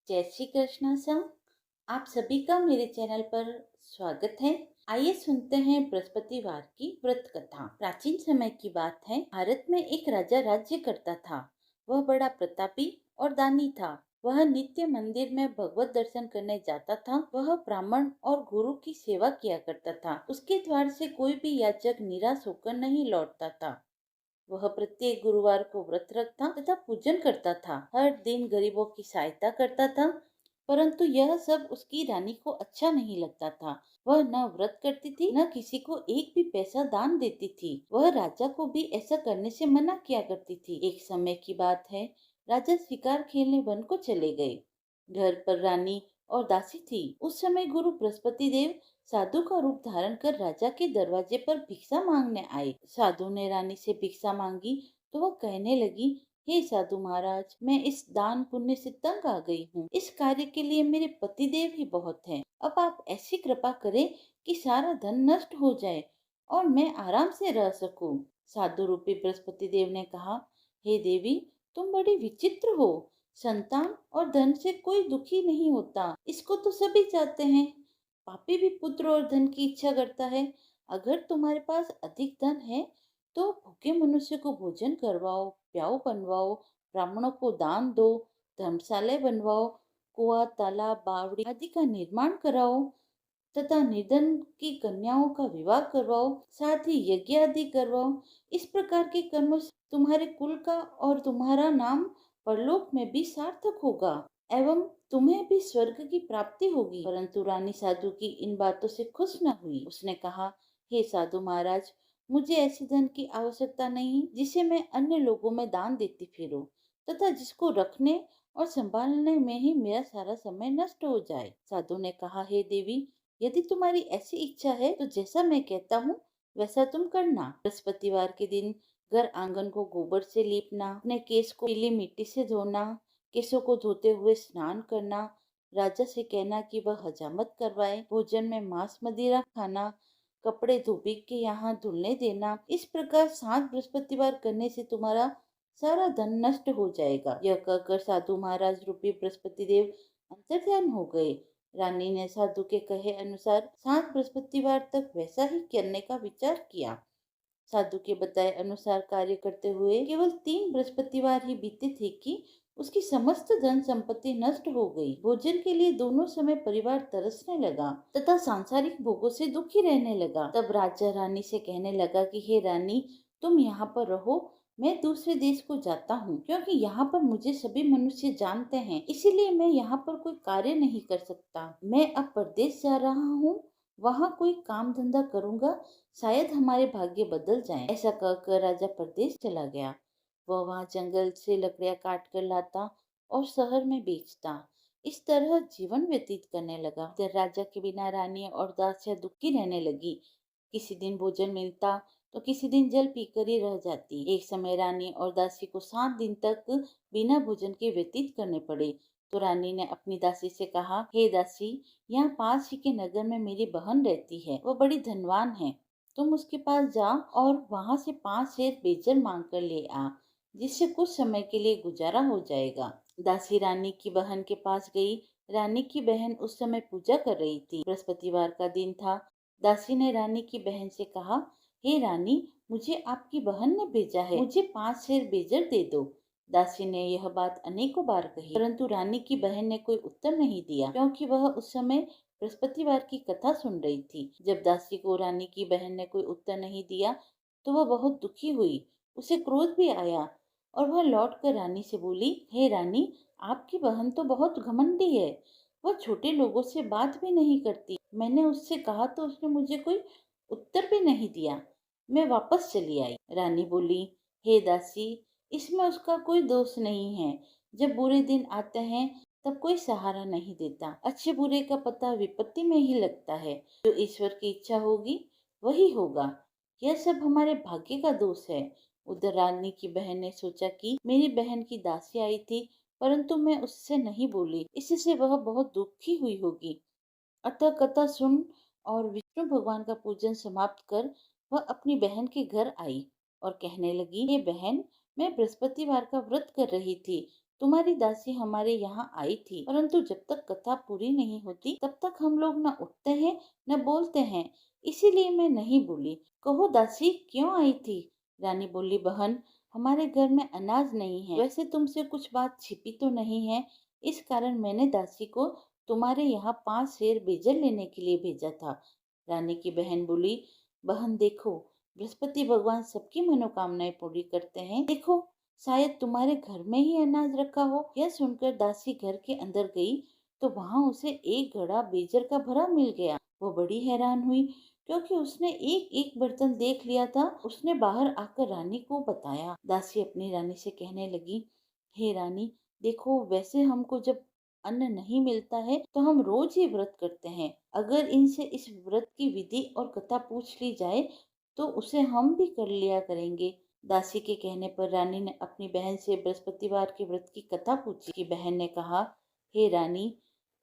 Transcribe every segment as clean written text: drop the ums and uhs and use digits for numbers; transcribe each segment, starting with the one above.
जय श्री कृष्ण सर। आप सभी का मेरे चैनल पर स्वागत है। आइए सुनते हैं बृहस्पतिवार की व्रत कथा। प्राचीन समय की बात है। भारत में एक राजा राज्य करता था। वह बड़ा प्रतापी और दानी था। वह नित्य मंदिर में भगवत दर्शन करने जाता था। वह ब्राह्मण और गुरु की सेवा किया करता था। उसके द्वार से कोई भी याचक निराश होकर नहीं लौटता था। वह प्रत्येक गुरुवार को व्रत रखता तथा पूजन करता था। हर दिन गरीबों की सहायता करता था, परंतु यह सब उसकी रानी को अच्छा नहीं लगता था। वह न व्रत करती थी, न किसी को एक भी पैसा दान देती थी। वह राजा को भी ऐसा करने से मना किया करती थी। एक समय की बात है। राजा शिकार खेलने वन को चले गए। घर पर रानी और दासी थी। उस समय गुरु बृहस्पति देव साधु का रूप धारण कर राजा के दरवाजे पर भिक्षा मांगने आए। साधु ने रानी से भिक्षा मांगी तो वह कहने लगी, हे साधु महाराज, मैं इस दान पुण्य से तंग आ गई हूँ। इस कार्य के लिए मेरे पति देव ही बहुत हैं। अब आप ऐसी कृपा करें कि सारा धन नष्ट हो जाए और मैं आराम से रह सकूं। साधु रूपी बृहस्पति देव ने कहा, हे देवी, तुम बड़ी विचित्र हो। संतान और धन से कोई दुखी नहीं होता, इसको तो सभी चाहते हैं। पापी भी पुत्र और धन की इच्छा करता है। अगर तुम्हारे पास अधिक धन है तो भूखे मनुष्य को भोजन करवाओ, प्याऊ बनवाओ, ब्राह्मणों को दान दो, धर्मशाला बनवाओ, कुआं, तालाब, बावड़ी आदि का निर्माण कराओ तथा निर्धन की कन्याओं का विवाह करवाओ, साथ ही यज्ञ आदि करवाओ। इस प्रकार के कर्मों से तुम्हारे कुल का और तुम्हारा नाम परलोक में भी सार्थक होगा एवं तुम्हें भी स्वर्ग की प्राप्ति होगी। परंतु रानी साधु की इन बातों से खुश न हुई। उसने कहा, हे साधु महाराज, मुझे ऐसी धन की आवश्यकता नहीं जिसे मैं अन्य लोगों में दान देती फिरूं तथा जिसको रखने और संभालने में ही मेरा सारा समय नष्ट हो जाए। साधु ने कहा, हे देवी, यदि तुम्हारी ऐसी इच्छा है तो जैसा मैं कहता हूँ वैसा तुम करना। बृहस्पतिवार के दिन घर आंगन को गोबर से लीपना, अपने केस को पीली मिट्टी से धोना, केसों को धोते हुए स्नान करना, राजा से कहना कि वह हजामत करवाए, भोजन में मांस मदिरा खाना, कपड़े धोबी के यहाँ धुलने देना। इस प्रकार 7 बृहस्पतिवार करने से तुम्हारा सारा धन नष्ट हो जाएगा। यह कहकर साधु महाराज रूपी बृहस्पति देव अंतर्ध्यान हो गए। रानी ने साधु के कहे अनुसार 7 बृहस्पतिवार तक वैसा ही करने का विचार किया। साधु के बताए अनुसार कार्य करते हुए केवल 3 बृहस्पतिवार ही बीते थे कि उसकी समस्त धन संपत्ति नष्ट हो गई। भोजन के लिए दोनों समय परिवार तरसने लगा तथा सांसारिक भोगों से दुखी रहने लगा। तब राजा रानी से कहने लगा कि हे रानी, तुम यहाँ पर रहो, मैं दूसरे देश को जाता हूँ, क्योंकि यहाँ पर मुझे सभी मनुष्य जानते हैं, इसीलिए मैं यहाँ पर कोई कार्य नहीं कर सकता। मैं अब परदेश जा रहा हूँ, वहाँ कोई काम धंधा करूँगा, शायद हमारे भाग्य बदल जाएं। ऐसा कहकर राजा परदेश चला गया। वह वहाँ जंगल से लकड़ियाँ काट कर लाता और शहर में बेचता। इस तरह जीवन व्यतीत करने लगा। इधर राजा के बिना रानी और दासियाँ दुखी रहने लगी। किसी दिन भोजन मिलता तो किसी दिन जल पीकर ही रह जाती। एक समय रानी और दासी को 7 दिन तक बिना भोजन के व्यतीत करने पड़े। तो रानी ने अपनी दासी से कहा, हे दासी, यहाँ पास ही के नगर में मेरी बहन रहती है, वह बड़ी धनवान है। तुम उसके पास जा और वहाँ से 5 शेर बेचर मांग कर ले आ, जिससे कुछ समय के लिए गुजारा हो जाएगा। दासी रानी की बहन के पास गई। रानी की बहन उस समय पूजा कर रही थी। बृहस्पतिवार का दिन था। दासी ने रानी की बहन से कहा, हे रानी, मुझे आपकी बहन ने भेजा है, मुझे 5 शेर बेजर दे दो। दासी ने यह बात अनेकों बार कही, परंतु रानी की बहन ने कोई उत्तर नहीं दिया, क्योंकि वह उस समय बृहस्पतिवार की कथा सुन रही थी। जब दासी को रानी की बहन ने कोई उत्तर नहीं दिया तो वह बहुत दुखी हुई। उसे क्रोध भी आया और वह लौटकर रानी से बोली, हे रानी, आपकी बहन तो बहुत घमंडी है। वह छोटे लोगों से बात भी नहीं करती। मैंने उससे कहा तो उसने मुझे कोई उत्तर भी नहीं दिया। मैं वापस चली आई। रानी बोली, हे दासी, इसमें उसका कोई दोष नहीं है। जब बुरे दिन आते हैं तब कोई सहारा नहीं देता। अच्छे बुरे का पता विपत्ति में ही लगता है। जो ईश्वर की इच्छा होगी वही होगा। यह सब हमारे भाग्य का दोष है। उधर रानी की बहन ने सोचा कि मेरी बहन की दासी आई थी, परंतु मैं उससे नहीं बोली, इससे वह बहुत दुखी हुई होगी। अतः कथा सुन और विष्णु भगवान का पूजन समाप्त कर वह अपनी बहन के घर आई और कहने लगी, हे बहन, मैं बृहस्पतिवार का व्रत कर रही थी, तुम्हारी दासी हमारे यहाँ आई थी, परंतु जब तक कथा पूरी नहीं होती तब तक हम लोग न उठते हैं न बोलते हैं, इसीलिए मैं नहीं बोली। कहो दासी, क्यों आई थी? रानी बोली, बहन, हमारे घर में अनाज नहीं है। वैसे तुमसे कुछ बात छिपी तो नहीं है, इस कारण मैंने दासी को तुम्हारे यहाँ 5 सेर बेजल लेने के लिए भेजा था। रानी की बहन बोली, बहन देखो, बृहस्पति भगवान सबकी मनोकामनाएं पूरी करते हैं। देखो, शायद तुम्हारे घर में ही अनाज रखा हो। यह सुनकर दासी घर के अंदर गई तो वहां उसे एक घड़ा बेजर का भरा मिल गया। वो बड़ी हैरान हुई क्योंकि उसने एक एक बर्तन देख लिया था। उसने बाहर आकर रानी को बताया। दासी अपनी रानी से कहने लगी, हे रानी, देखो, वैसे हमको जब अन्न नहीं मिलता है तो हम रोज ही व्रत करते हैं। अगर इनसे इस व्रत की विधि और कथा पूछ ली जाए तो उसे हम भी कर लिया करेंगे। दासी के कहने पर रानी ने अपनी बहन से बृहस्पतिवार के व्रत की कथा पूछी। की बहन ने कहा, हे रानी,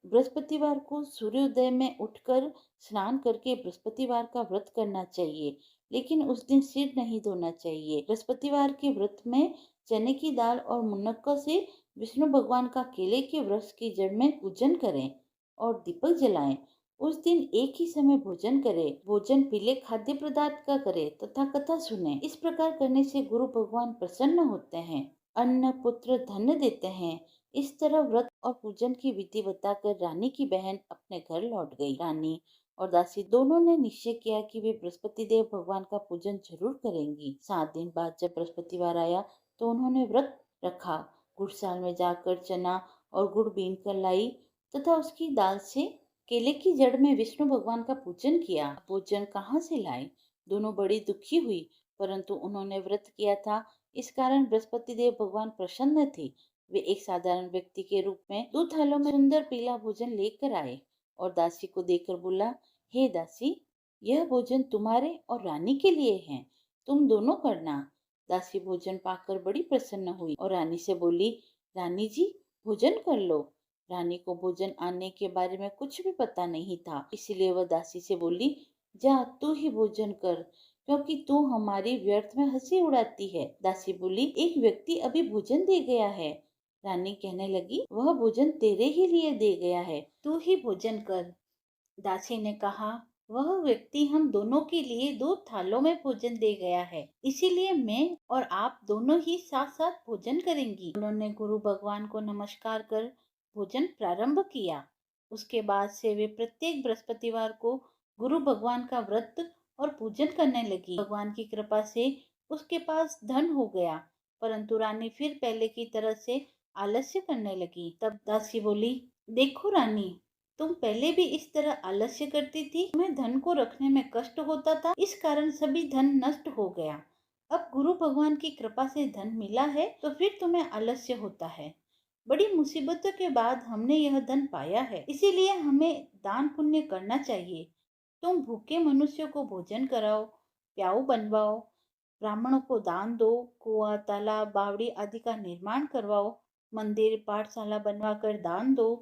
बृहस्पतिवार को सूर्योदय में उठकर स्नान करके बृहस्पतिवार का व्रत करना चाहिए, लेकिन उस दिन सिर नहीं धोना चाहिए। बृहस्पतिवार के व्रत में चने की दाल और मुनक्का से विष्णु भगवान का केले के वृक्ष की जड़ में पूजन करें और दीपक जलाएं। उस दिन एक ही समय भोजन करें। भोजन पीले खाद्य पदार्थ का करें तथा कथा सुने। इस प्रकार करने से गुरु भगवान प्रसन्न होते हैं, अन्न पुत्र धन देते हैं। इस तरह व्रत और पूजन की विधि बताकर रानी की बहन अपने घर लौट गई। रानी और दासी दोनों ने निश्चय किया कि वे बृहस्पति देव भगवान का पूजन जरूर करेंगी। 7 दिन बाद जब बृहस्पतिवार आया तो उन्होंने व्रत रखा। गुड़साल में जाकर चना और गुड़ बीन कर लाई तथा उसकी दाल से केले की जड़ में विष्णु भगवान का पूजन किया। भोजन कहाँ से लाए? दोनों बड़ी दुखी हुई, परंतु उन्होंने व्रत किया था, इस कारण बृहस्पति देव भगवान प्रसन्न थे। वे एक साधारण व्यक्ति के रूप में 2 थालों में सुंदर पीला भोजन लेकर आए और दासी को देकर बोला, हे दासी, यह भोजन तुम्हारे और रानी के लिए है, तुम दोनों करना। दासी भोजन पाकर बड़ी प्रसन्न हुई और रानी से बोली, रानी जी, भोजन कर लो। रानी को भोजन आने के बारे में कुछ भी पता नहीं था, इसलिए वह दासी से बोली, जा तू ही भोजन कर, क्योंकि तू हमारी व्यर्थ में हंसी उड़ाती है। दासी बोली, एक व्यक्ति अभी भोजन दे गया है। रानी कहने लगी, वह भोजन तेरे ही लिए दे गया है, तू ही भोजन कर। दासी ने कहा, वह व्यक्ति हम दोनों के लिए 2 थालों में भोजन दे गया है, इसीलिए मैं और आप दोनों ही साथ साथ भोजन करेंगी। उन्होंने गुरु भगवान को नमस्कार कर भोजन प्रारंभ किया। उसके बाद से वे प्रत्येक बृहस्पतिवार को गुरु भगवान का व्रत और पूजन करने लगी। भगवान की कृपा से उसके पास धन हो गया, परंतु रानी फिर पहले की तरह से आलस्य करने लगी। तब दासी बोली, देखो रानी, तुम पहले भी इस तरह आलस्य करती थी, तुम्हें धन को रखने में कष्ट होता था, इस कारण सभी धन नष्ट हो गया। अब गुरु भगवान की कृपा से धन मिला है तो फिर तुम्हें आलस्य होता है। बड़ी मुसीबतों के बाद हमने यह धन पाया है, इसीलिए हमें दान पुण्य करना चाहिए। तुम भूखे मनुष्यों को भोजन कराओ, प्याऊ बनवाओ, ब्राह्मणों को दान दो, कुआं, तालाब, बावड़ी आदि का निर्माण करवाओ, मंदिर, पाठशाला बनवाकर दान दो,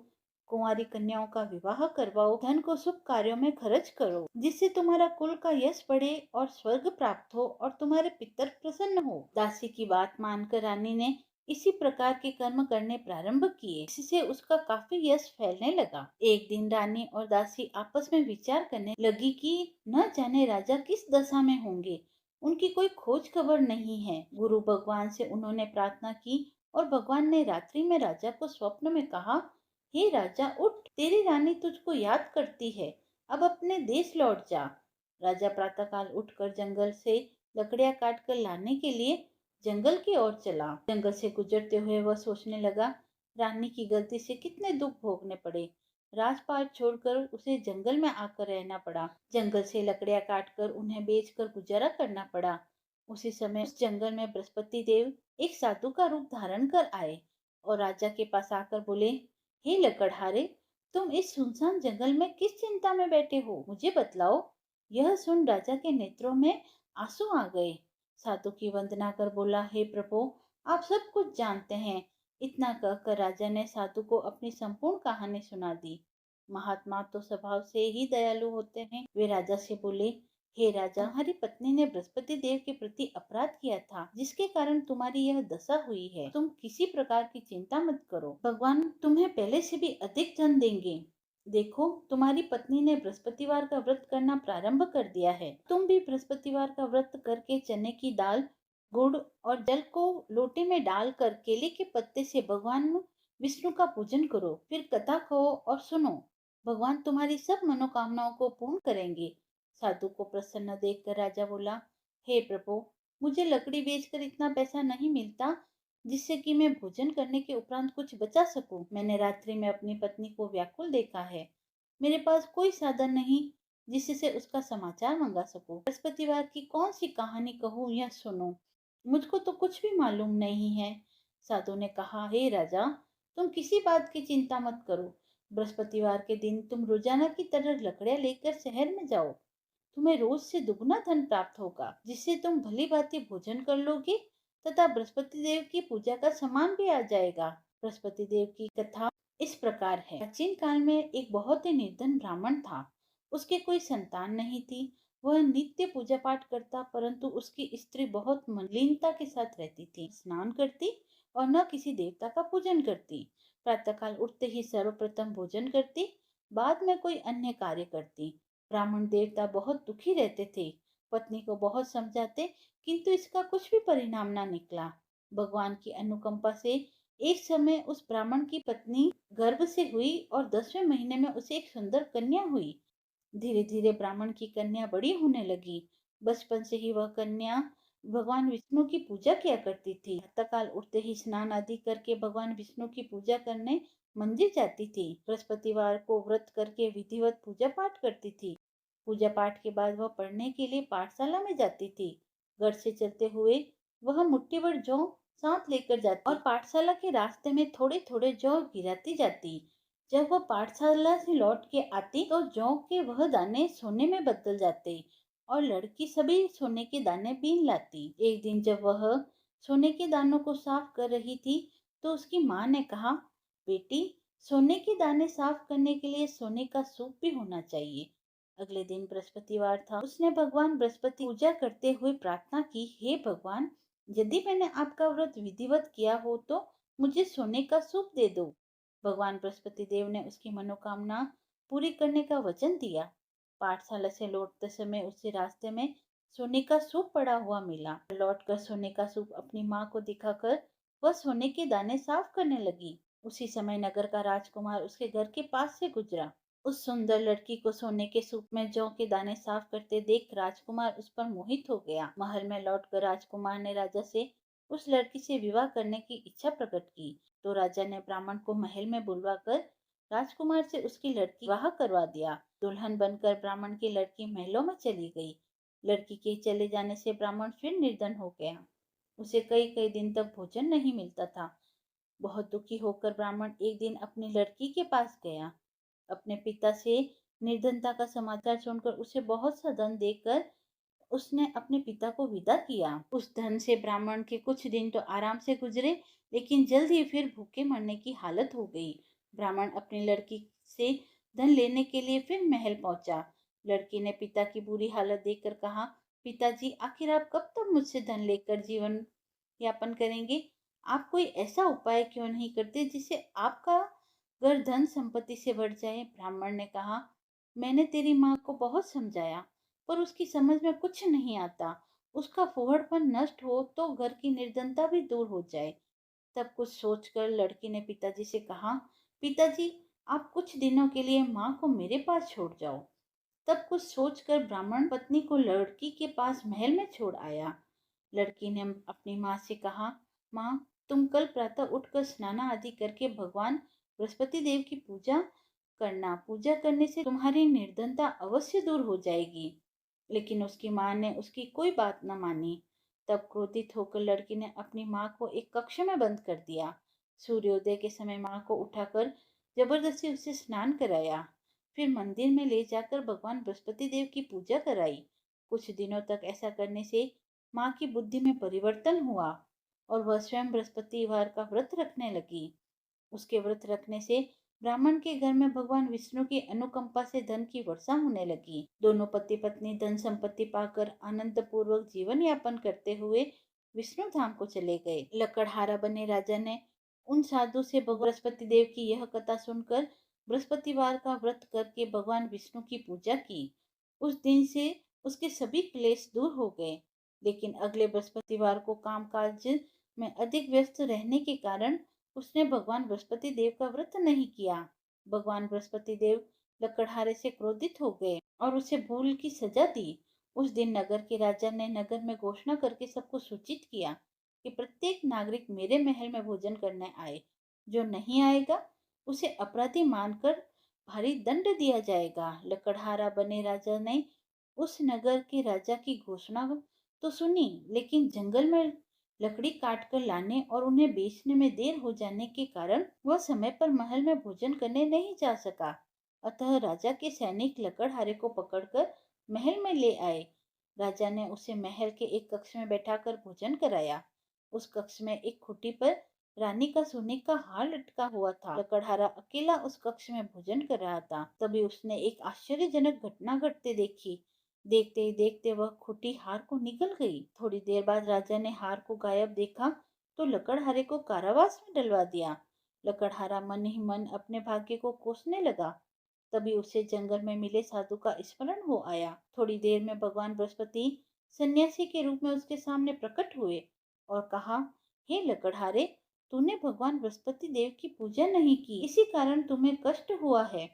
कुंवारी कन्याओं का विवाह करवाओ, धन को शुभ कार्यों में खर्च करो, जिससे तुम्हारा कुल का यश बढ़े और स्वर्ग प्राप्त हो और तुम्हारे पितर प्रसन्न हो। दासी की बात मानकर रानी ने इसी प्रकार के कर्म करने प्रारंभ किए, जिससे उसका काफी यश फैलने लगा। एक दिन रानी और दासी आपस में विचार करने लगी कि न जाने राजा किस दशा में होंगे, उनकी कोई खोज खबर नहीं है। गुरु भगवान से उन्होंने प्रार्थना की और भगवान ने रात्रि में राजा को स्वप्न में कहा, हे राजा, उठ, तेरी रानी तुझको याद करती है, अब अपने देश लौट जा। राजा प्रातःकाल उठकर जंगल से लकड़ियां काट कर लाने के लिए जंगल की ओर चला। जंगल से गुजरते हुए वह सोचने लगा, रानी की गलती से कितने दुख भोगने पड़े। राजपाट छोड़कर उसे जंगल में आकर रहना पड़ा। जंगल से लकड़ियां काटकर उन्हें बेचकर गुजारा करना पड़ा। उसी समय उस जंगल में बृहस्पति देव एक साधु का रूप धारण कर आए और राजा के पास आकर बोले, हे लकड़हारे, तुम इस सुनसान जंगल में किस चिंता में बैठे हो, मुझे बतलाओ। यह सुन राजा के नेत्रों में आंसू आ गए। साधु की वंदना कर बोला, हे प्रभु, आप सब कुछ जानते हैं। इतना कहकर राजा ने साधु को अपनी संपूर्ण कहानी सुना दी। महात्मा तो स्वभाव से ही दयालु होते हैं। वे राजा से बोले, हे राजा, तुम्हारी पत्नी ने बृहस्पति देव के प्रति अपराध किया था, जिसके कारण तुम्हारी यह दशा हुई है। तुम किसी प्रकार की चिंता मत करो, भगवान तुम्हें पहले से भी अधिक धन देंगे। देखो, तुम्हारी पत्नी ने बृहस्पतिवार का व्रत करना प्रारंभ कर दिया है। तुम भी बृहस्पतिवार का व्रत करके चने की दाल, गुड़ और जल को लोटे में डालकर केले के पत्ते से भगवान विष्णु का पूजन करो। फिर कथा कहो और सुनो। भगवान तुम्हारी सब मनोकामनाओं को पूर्ण करेंगे। साधु को प्रसन्न देखकर राजा बोला, हे प्रभु, मुझे लकड़ी बेचकर इतना पैसा नहीं मिलता जिससे कि मैं भोजन करने के उपरांत कुछ बचा सकूं। मैंने रात्रि में अपनी पत्नी को व्याकुल देखा है। मेरे पास कोई साधन नहीं जिससे उसका समाचार मंगा सकूं। बृहस्पतिवार की कौन सी कहानी कहूँ या सुनो, मुझको तो कुछ भी मालूम नहीं है। साधु ने कहा, हे राजा, तुम किसी बात की चिंता मत करो। बृहस्पतिवार के दिन तुम रोजाना की तरह लकड़ियां लेकर शहर में जाओ। तुम्हें रोज से दुगना धन प्राप्त होगा, जिससे तुम भली भांति भोजन कर लोगे तथा बृहस्पति देव की पूजा का सामान भी आ जाएगा। बृहस्पति देव की कथा इस प्रकार है। प्राचीन काल में एक बहुत ही निर्धन ब्राह्मण था। उसके कोई संतान नहीं थी। वह नित्य पूजा पाठ करता, परंतु उसकी स्त्री बहुत मलिनता के साथ रहती थी। स्नान करती और न किसी देवता का पूजन करती। प्रातःकाल उठते ही सर्वप्रथम भोजन करती, बाद में कोई अन्य कार्य करती। ब्राह्मण देवता बहुत दुखी रहते थे। पत्नी को बहुत समझाते, किंतु इसका कुछ भी परिणाम न निकला। भगवान की अनुकंपा से एक समय उस ब्राह्मण की पत्नी गर्भ से हुई और 10वें महीने में उसे एक सुंदर कन्या हुई। धीरे धीरे ब्राह्मण की कन्या बड़ी होने लगी। बचपन से ही वह कन्या भगवान विष्णु की पूजा किया करती थी। प्रातःकाल उठते ही स्नान आदि करके भगवान विष्णु की पूजा करने मंदिर जाती थी। बृहस्पतिवार को व्रत करके विधिवत पूजा पाठ करती थी। पूजा पाठ के बाद वह पढ़ने के लिए पाठशाला में जाती थी। घर से चलते हुए वह मुट्ठी भर जौ साथ लेकर जाती और पाठशाला के रास्ते में थोड़े थोड़े जौ गिराती जाती। जब वह पाठशाला से लौट के आती तो जौ के वह दाने सोने में बदल जाते और लड़की सभी सोने के दाने बीन लाती। एक दिन जब वह सोने के दानों को साफ कर रही थी तो उसकी माँ ने कहा, बेटी, सोने के दाने साफ करने के लिए सोने का सूप भी होना चाहिए। अगले दिन बृहस्पतिवार था। उसने भगवान बृहस्पति पूजा करते हुए प्रार्थना की, हे भगवान, यदि मैंने आपका व्रत विधिवत किया हो तो मुझे सोने का सूप दे दो। भगवान बृहस्पति देव ने उसकी मनोकामना पूरी करने का वचन दिया। पाठशाला से लौटते समय उसे रास्ते में सोने का सूप पड़ा हुआ मिला। लौटकर सोने का सूप अपनी माँ को दिखाकर वह सोने के दाने साफ करने लगी। उसी समय नगर का राजकुमार उसके घर के पास से गुजरा। उस सुंदर लड़की को सोने के सूप में जौ के दाने साफ करते देख राजकुमार उस पर मोहित हो गया। महल में लौटकर राजकुमार ने राजा से उस लड़की से विवाह करने की इच्छा प्रकट की। तो राजा ने ब्राह्मण को महल में बुलवाकर राजकुमार से उसकी लड़की विवाह करवा दिया। दुल्हन बनकर ब्राह्मण की लड़की महलों में चली गई। लड़की के चले जाने से ब्राह्मण फिर निर्धन हो गया। उसे कई कई दिन तक भोजन नहीं मिलता था। बहुत दुखी होकर ब्राह्मण एक दिन अपनी लड़की के पास गया। अपने पिता से निर्धनता का समाचार सुनकर उसे बहुत सा धन देकर उसने अपने पिता को विदा किया। उस धन से ब्राह्मण के कुछ दिन तो आराम से गुजरे, लेकिन जल्द ही फिर भूखे मरने की हालत हो गई। ब्राह्मण अपनी लड़की से धन लेने के लिए फिर महल पहुंचा। लड़की ने पिता की बुरी हालत देखकर कहा, पिताजी, आखिर आप कब तक मुझसे धन लेकर जीवन यापन करेंगे? आप कोई ऐसा उपाय क्यों नहीं करते जिससे आपका घर धन संपत्ति से बढ़ जाए? ब्राह्मण ने कहा, मैंने तेरी माँ को बहुत समझाया, पर उसकी समझ में कुछ नहीं आता। उसका फूहड़पन नष्ट हो तो घर की निर्धनता भी दूर हो जाए। तब कुछ सोचकर लड़की ने पिताजी से कहा, पिताजी, आप कुछ दिनों के लिए माँ को मेरे पास छोड़ जाओ। तब कुछ सोचकर ब्राह्मण पत्नी को लड़की के पास महल में छोड़ आया। लड़की ने अपनी माँ से कहा, माँ, तुम कल प्रातः उठकर स्नान आदि करके भगवान बृहस्पति देव की पूजा करना। पूजा करने से तुम्हारी निर्धनता अवश्य दूर हो जाएगी। लेकिन उसकी माँ ने उसकी कोई बात न मानी। तब क्रोधित होकर लड़की ने अपनी माँ को एक कक्ष में बंद कर दिया। सूर्योदय के समय माँ को उठाकर जबरदस्ती उसे स्नान कराया। फिर मंदिर में ले जाकर भगवान बृहस्पति देव की पूजा कराई। कुछ दिनों तक ऐसा करने से माँ की बुद्धि में परिवर्तन हुआ और वह स्वयं बृहस्पतिवार का व्रत रखने लगी। उसके व्रत रखने से ब्राह्मण के घर में भगवान विष्णु की अनुकंपा से धन की वर्षा होने लगी। दोनों पति पत्नी धन संपत्ति पाकर आनंद पूर्वक जीवन यापन करते हुए विष्णु धाम को चले गए। लकड़हारा बने राजा ने उन साधु से भगवान बृहस्पति देव की यह कथा सुनकर बृहस्पतिवार का व्रत करके भगवान विष्णु की पूजा की। उस दिन से उसके सभी क्लेश दूर हो गए। लेकिन अगले बृहस्पतिवार को कामकाज में अधिक व्यस्त रहने के कारण उसने भगवान बृहस्पति देव का व्रत नहीं किया। भगवान बृहस्पति देव लकड़हारे से क्रोधित हो गए और उसे भूल की सजा दी। उस दिन नगर के राजा ने नगर में घोषणा करके सबको सूचित किया कि प्रत्येक नागरिक मेरे महल में भोजन करने आए। जो नहीं आएगा उसे अपराधी मानकर भारी दंड दिया जाएगा। लकड़हारा बने राजा ने उस नगर के राजा की घोषणा तो सुनी, लेकिन जंगल में लकड़ी काट कर लाने और उन्हें बेचने में देर हो जाने के कारण वह समय पर महल में भोजन करने नहीं जा सका। अतः राजा के सैनिक लकड़हारे को पकड़कर महल में ले आए। राजा ने उसे महल के एक कक्ष में बैठाकर भोजन कराया। उस कक्ष में एक खुटी पर रानी का सोने का हार लटका हुआ था। लकड़हारा अकेला उस कक्ष में भोजन कर रहा था। तभी उसने एक आश्चर्यजनक घटना घटते देखी। देखते ही देखते वह खुटी हार को निगल गई। थोड़ी देर बाद राजा ने हार को गायब देखा तो लकड़हारे को कारावास में डलवा दिया। लकड़हारा मन ही मन अपने भाग्य को कोसने लगा। तभी उसे जंगल में मिले साधु का स्मरण हो आया। थोड़ी देर में भगवान बृहस्पति सन्यासी के रूप में उसके सामने प्रकट हुए और कहा, हे लकड़हारे, तूने भगवान बृहस्पति देव की पूजा नहीं की, इसी कारण तुम्हें कष्ट हुआ है।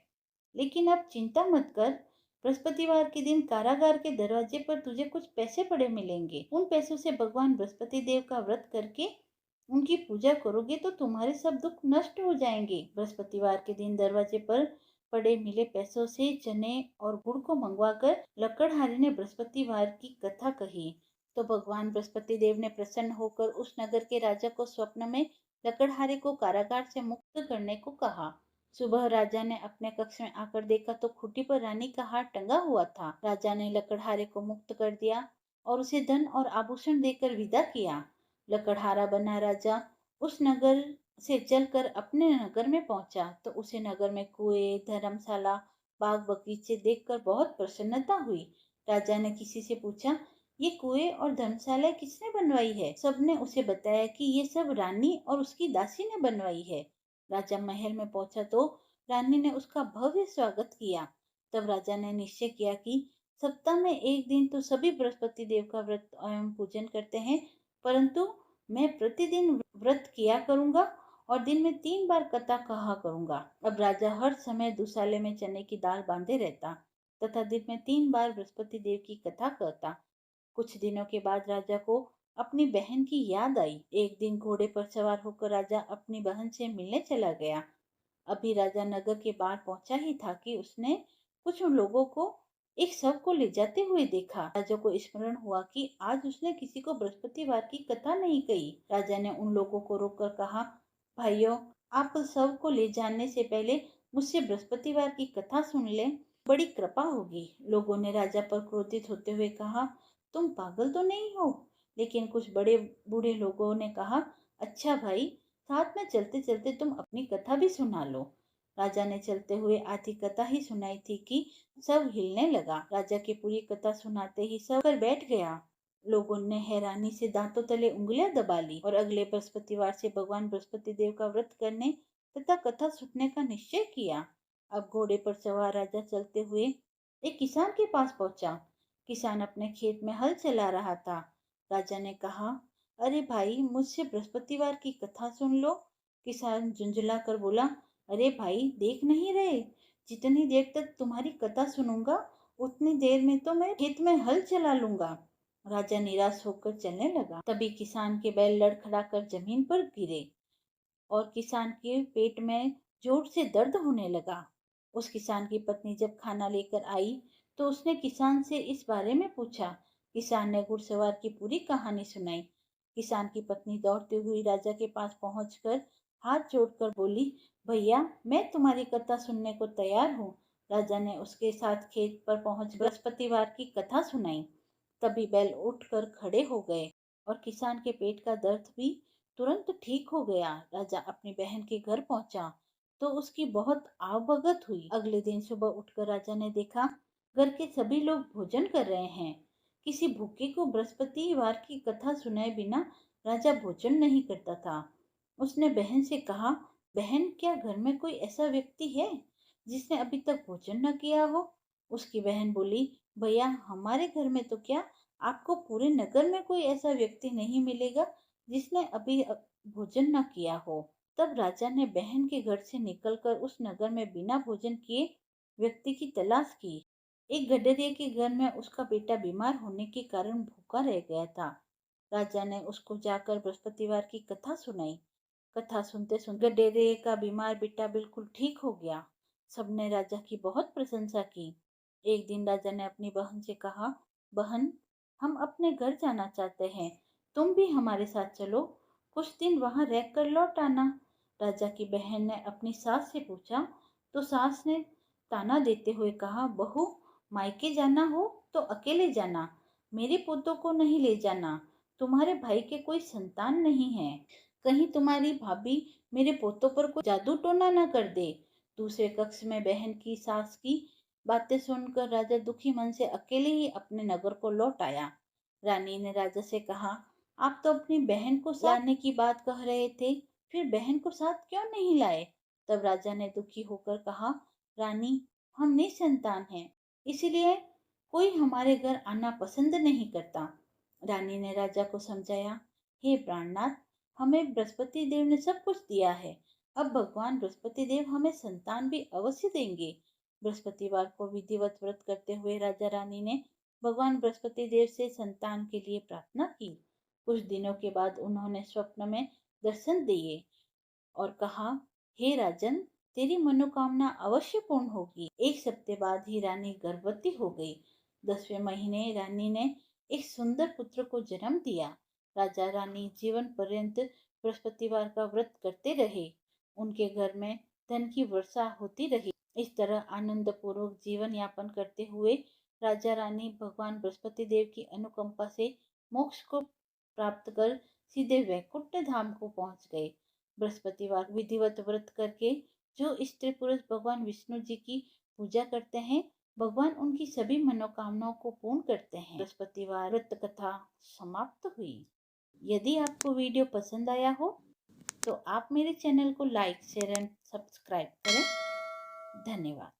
लेकिन अब चिंता मत कर, बृहस्पतिवार के दिन कारागार के दरवाजे पर तुझे कुछ पैसे पड़े मिलेंगे। उन पैसों से भगवान बृहस्पति देव का व्रत करके उनकी पूजा करोगे तो तुम्हारे सब दुख नष्ट हो जाएंगे। बृहस्पतिवार के दिन दरवाजे पर पड़े मिले पैसों से चने और गुड़ को मंगवाकर लकड़हारे ने बृहस्पतिवार की कथा कही। तो भगवान बृहस्पति देव ने प्रसन्न होकर उस नगर के राजा को स्वप्न में लकड़हारे को कारागार से मुक्त करने को कहा। सुबह राजा ने अपने कक्ष में आकर देखा तो खूंटी पर रानी का हार टंगा हुआ था। राजा ने लकड़हारे को मुक्त कर दिया और उसे धन और आभूषण देकर विदा किया। लकड़हारा बना राजा उस नगर से चलकर अपने नगर में पहुंचा तो उसे नगर में कुएं, धर्मशाला, बाग बगीचे देखकर बहुत प्रसन्नता हुई। राजा ने किसी से पूछा, ये कुएं और धर्मशाला किसने बनवाई है? सबने उसे बताया कि ये सब रानी और उसकी दासी ने बनवाई है। राजा महल में पहुंचा तो रानी ने उसका भव्य स्वागत किया। तब राजा ने निश्चय किया कि सप्ताह में एक दिन तो सभी बृहस्पति देव का व्रत एवं पूजन करते हैं, परंतु मैं प्रतिदिन व्रत किया करूंगा और दिन में 3 बार कथा कहा करूंगा। अब राजा हर समय दुसाले में चने की दाल बांधे रहता तथा दिन में 3 बार बृहस्पति देव की कथा करता। कुछ दिनों के बाद राजा को अपनी बहन की याद आई। एक दिन घोड़े पर सवार होकर राजा अपनी बहन से मिलने चला गया। अभी राजा नगर के बाहर पहुंचा ही था कि उसने कुछ लोगों को एक शव को ले जाते हुए देखा। राजा को स्मरण हुआ कि आज उसने किसी को बृहस्पतिवार की कथा नहीं कही। राजा ने उन लोगों को रोककर कहा, भाइयों, आप शव को ले जाने से पहले मुझसे बृहस्पतिवार की कथा सुन लें, बड़ी कृपा होगी। लोगों ने राजा पर क्रोधित होते हुए कहा, तुम पागल तो नहीं हो? लेकिन कुछ बड़े बूढ़े लोगों ने कहा, अच्छा भाई, साथ में चलते चलते तुम अपनी कथा भी सुना लो। राजा ने चलते हुए आधी कथा ही सुनाई थी कि सब हिलने लगा। राजा की पूरी कथा सुनाते ही सब कर बैठ गया। लोगों ने हैरानी से दांतों तले उंगलियां दबा ली और अगले बृहस्पतिवार से भगवान बृहस्पति देव का व्रत करने तथा कथा सुनने का निश्चय किया। अब घोड़े पर सवार राजा चलते हुए एक किसान के पास पहुंचा। किसान अपने खेत में हल चला रहा था। राजा ने कहा, अरे भाई, मुझसे बृहस्पतिवार की कथा सुन लो। किसान झुंझला कर बोला, अरे भाई, देख नहीं रहे, जितनी देर तक तुम्हारी कथा सुनूंगा उतनी देर में तो मैं खेत में हल चला लूंगा। राजा निराश होकर चलने लगा। तभी किसान के बैल लड़खड़ाकर जमीन पर गिरे और किसान के पेट में जोर से दर्द होने लगा। उस किसान की पत्नी जब खाना लेकर आई तो उसने किसान से इस बारे में पूछा। किसान ने घुड़सवार की पूरी कहानी सुनाई। किसान की पत्नी दौड़ती हुई राजा के पास पहुंचकर हाथ जोड़कर बोली, भैया, मैं तुम्हारी कथा सुनने को तैयार हूँ। राजा ने उसके साथ खेत पर पहुंच बृहस्पतिवार की कथा सुनाई। तभी बैल उठकर खड़े हो गए और किसान के पेट का दर्द भी तुरंत ठीक हो गया। राजा अपनी बहन के घर पहुंचा। तो उसकी बहुत आवभगत हुई। अगले दिन सुबह उठकर राजा ने देखा घर के सभी लोग भोजन कर रहे हैं। किसी भूखे को बृहस्पतिवार की कथा सुनाए बिना राजा भोजन नहीं करता था। उसने बहन से कहा, बहन, क्या घर में कोई ऐसा व्यक्ति है जिसने अभी तक भोजन न किया हो? उसकी बहन बोली, भैया, हमारे घर में तो क्या, आपको पूरे नगर में कोई ऐसा व्यक्ति नहीं मिलेगा जिसने अभी भोजन न किया हो। तब राजा ने बहन के घर से निकलकर उस नगर में बिना भोजन किए व्यक्ति की तलाश की। एक गडरिये के घर में उसका बेटा बीमार होने के कारण भूखा रह गया था। राजा ने उसको जाकर बृहस्पतिवार की कथा सुनाई। कथा सुनते सुनते गडरिये का बीमार बेटा बिल्कुल ठीक हो गया। सबने राजा की बहुत प्रशंसा की। एक दिन राजा ने अपनी बहन से कहा, बहन, हम अपने घर जाना चाहते हैं, तुम भी हमारे साथ चलो, कुछ दिन वहां रहकर लौट आना। राजा की बहन ने अपनी सास से पूछा तो सास ने ताना देते हुए कहा, बहू, मायके जाना हो तो अकेले जाना, मेरे पोतों को नहीं ले जाना। तुम्हारे भाई के कोई संतान नहीं है, कहीं तुम्हारी भाभी मेरे पोतों पर कोई जादू टोना न कर दे। दूसरे कक्ष में बहन की सास की बातें सुनकर राजा दुखी मन से अकेले ही अपने नगर को लौट आया। रानी ने राजा से कहा, आप तो अपनी बहन को लाने की बात कह रहे थे, फिर बहन को साथ क्यों नहीं लाए? तब राजा ने दुखी होकर कहा, रानी, हम निसंतान हैं, इसलिए कोई हमारे घर आना पसंद नहीं करता। रानी ने राजा को समझाया, हे प्राणनाथ, हमें बृहस्पति देव ने सब कुछ दिया है, अब भगवान बृहस्पति देव हमें संतान भी अवश्य देंगे। बृहस्पतिवार को विधिवत व्रत करते हुए राजा रानी ने भगवान बृहस्पति देव से संतान के लिए प्रार्थना की। कुछ दिनों के बाद उन्होंने स्वप्न में दर्शन दिए और कहा, हे राजन, तेरी मनोकामना अवश्य पूर्ण होगी। एक सप्ताह बाद ही रानी गर्भवती हो गई। 10वें महीने रानी ने एक सुंदर पुत्र को जन्म दिया। राजा रानी जीवन पर्यंत बृहस्पतिवार का व्रत करते रहे। उनके घर में धन की वर्षा होती रही। इस तरह आनंद पूर्वक जीवन यापन करते हुए राजा रानी भगवान बृहस्पति देव की अनुकंपा से मोक्ष को प्राप्त कर सीधे वैकुंठ धाम को पहुंच गए। बृहस्पतिवार विधिवत व्रत करके जो स्त्री पुरुष भगवान विष्णु जी की पूजा करते हैं, भगवान उनकी सभी मनोकामनाओं को पूर्ण करते हैं। बृहस्पतिवार व्रत कथा समाप्त हुई। यदि आपको वीडियो पसंद आया हो तो आप मेरे चैनल को लाइक, शेयर एंड सब्सक्राइब करें। धन्यवाद।